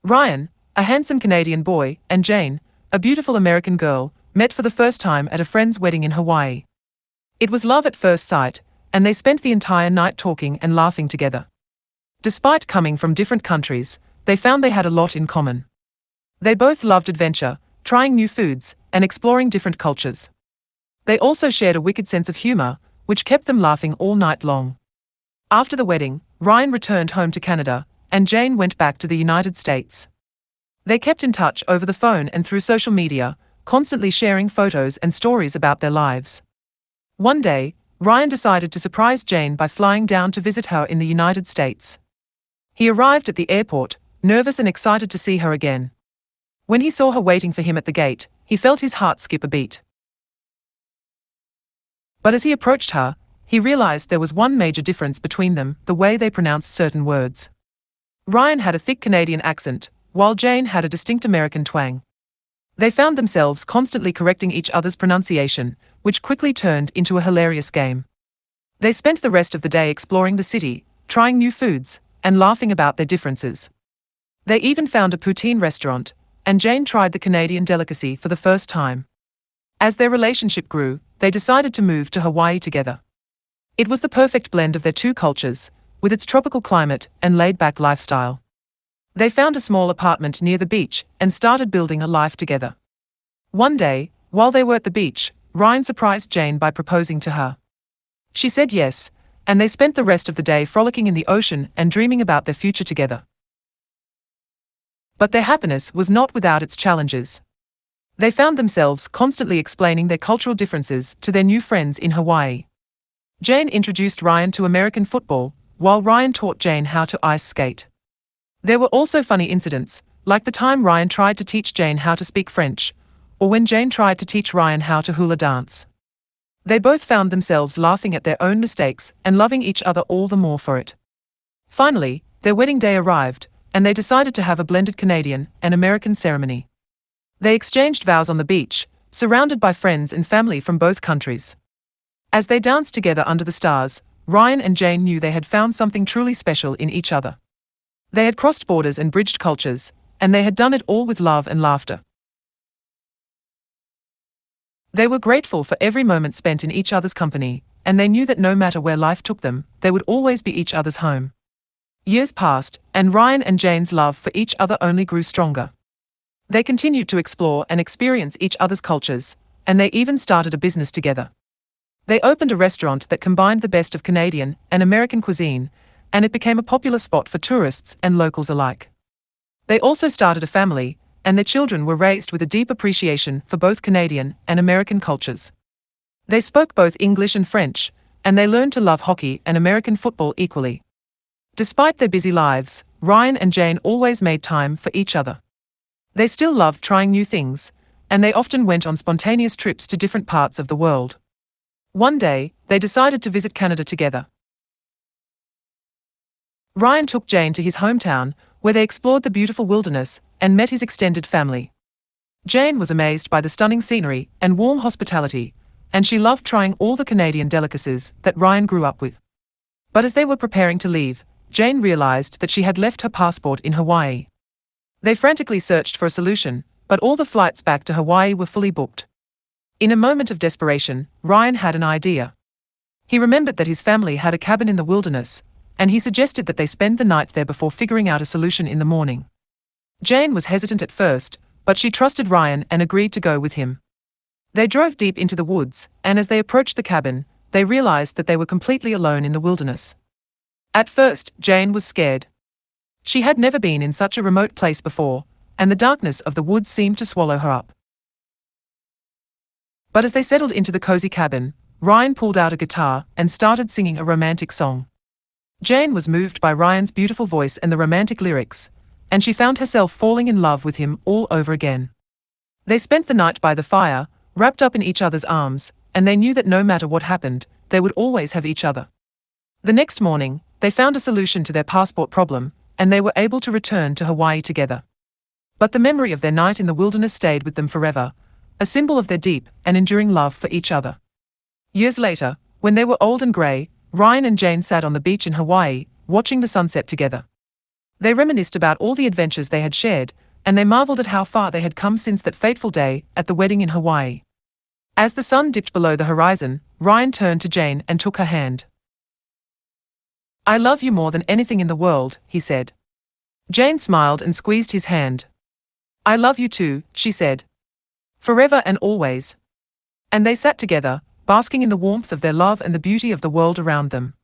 Ryan, a handsome Canadian boy, and Jane, a beautiful American girl, met for the first time at a friend's wedding in Hawaii. It was love at first sight, and they spent the entire night talking and laughing together. Despite coming from different countries, they found they had a lot in common. They both loved adventure, trying new foods, and exploring different cultures. They also shared a wicked sense of humor, which kept them laughing all night long. After the wedding, Ryan returned home to Canada, and Jane went back to the United States. They kept in touch over the phone and through social media, constantly sharing photos and stories about their lives. One day, Ryan decided to surprise Jane by flying down to visit her in the United States. He arrived at the airport, nervous and excited to see her again. When he saw her waiting for him at the gate, he felt his heart skip a beat. But as he approached her, he realized there was one major difference between them: the way they pronounced certain words. Ryan had a thick Canadian accent, while Jane had a distinct American twang. They found themselves constantly correcting each other's pronunciation, which quickly turned into a hilarious game. They spent the rest of the day exploring the city, trying new foods, and laughing about their differences. They even found a poutine restaurant, and Jane tried the Canadian delicacy for the first time. As their relationship grew, they decided to move to Hawaii together. It was the perfect blend of their two cultures, with its tropical climate and laid-back lifestyle. They found a small apartment near the beach and started building a life together. One day, while they were at the beach, Ryan surprised Jane by proposing to her. She said yes, and they spent the rest of the day frolicking in the ocean and dreaming about their future together. But their happiness was not without its challenges. They found themselves constantly explaining their cultural differences to their new friends in Hawaii. Jane introduced Ryan to American football, while Ryan taught Jane how to ice skate. There were also funny incidents, like the time Ryan tried to teach Jane how to speak French, or when Jane tried to teach Ryan how to hula dance. They both found themselves laughing at their own mistakes and loving each other all the more for it. Finally, their wedding day arrived, and they decided to have a blended Canadian and American ceremony. They exchanged vows on the beach, surrounded by friends and family from both countries. As they danced together under the stars, Ryan and Jane knew they had found something truly special in each other. They had crossed borders and bridged cultures, and they had done it all with love and laughter. They were grateful for every moment spent in each other's company, and they knew that no matter where life took them, they would always be each other's home. Years passed, and Ryan and Jane's love for each other only grew stronger. They continued to explore and experience each other's cultures, and they even started a business together. They opened a restaurant that combined the best of Canadian and American cuisine, and it became a popular spot for tourists and locals alike. They also started a family, and their children were raised with a deep appreciation for both Canadian and American cultures. They spoke both English and French, and they learned to love hockey and American football equally. Despite their busy lives, Ryan and Jane always made time for each other. They still loved trying new things, and they often went on spontaneous trips to different parts of the world. One day, they decided to visit Canada together. Ryan took Jane to his hometown, where they explored the beautiful wilderness and met his extended family. Jane was amazed by the stunning scenery and warm hospitality, and she loved trying all the Canadian delicacies that Ryan grew up with. But as they were preparing to leave, Jane realized that she had left her passport in Hawaii. They frantically searched for a solution, but all the flights back to Hawaii were fully booked. In a moment of desperation, Ryan had an idea. He remembered that his family had a cabin in the wilderness, and he suggested that they spend the night there before figuring out a solution in the morning. Jane was hesitant at first, but she trusted Ryan and agreed to go with him. They drove deep into the woods, and as they approached the cabin, they realized that they were completely alone in the wilderness. At first, Jane was scared. She had never been in such a remote place before, and the darkness of the woods seemed to swallow her up. But as they settled into the cozy cabin, Ryan pulled out a guitar and started singing a romantic song. Jane was moved by Ryan's beautiful voice and the romantic lyrics, and she found herself falling in love with him all over again. They spent the night by the fire, wrapped up in each other's arms, and they knew that no matter what happened, they would always have each other. The next morning, they found a solution to their passport problem, and they were able to return to Hawaii together. But the memory of their night in the wilderness stayed with them forever, a symbol of their deep and enduring love for each other. Years later, when they were old and grey, Ryan and Jane sat on the beach in Hawaii, watching the sunset together. They reminisced about all the adventures they had shared, and they marveled at how far they had come since that fateful day at the wedding in Hawaii. As the sun dipped below the horizon, Ryan turned to Jane and took her hand. "I love you more than anything in the world," he said. Jane smiled and squeezed his hand. "I love you too," she said. "Forever and always." And they sat together, basking in the warmth of their love and the beauty of the world around them.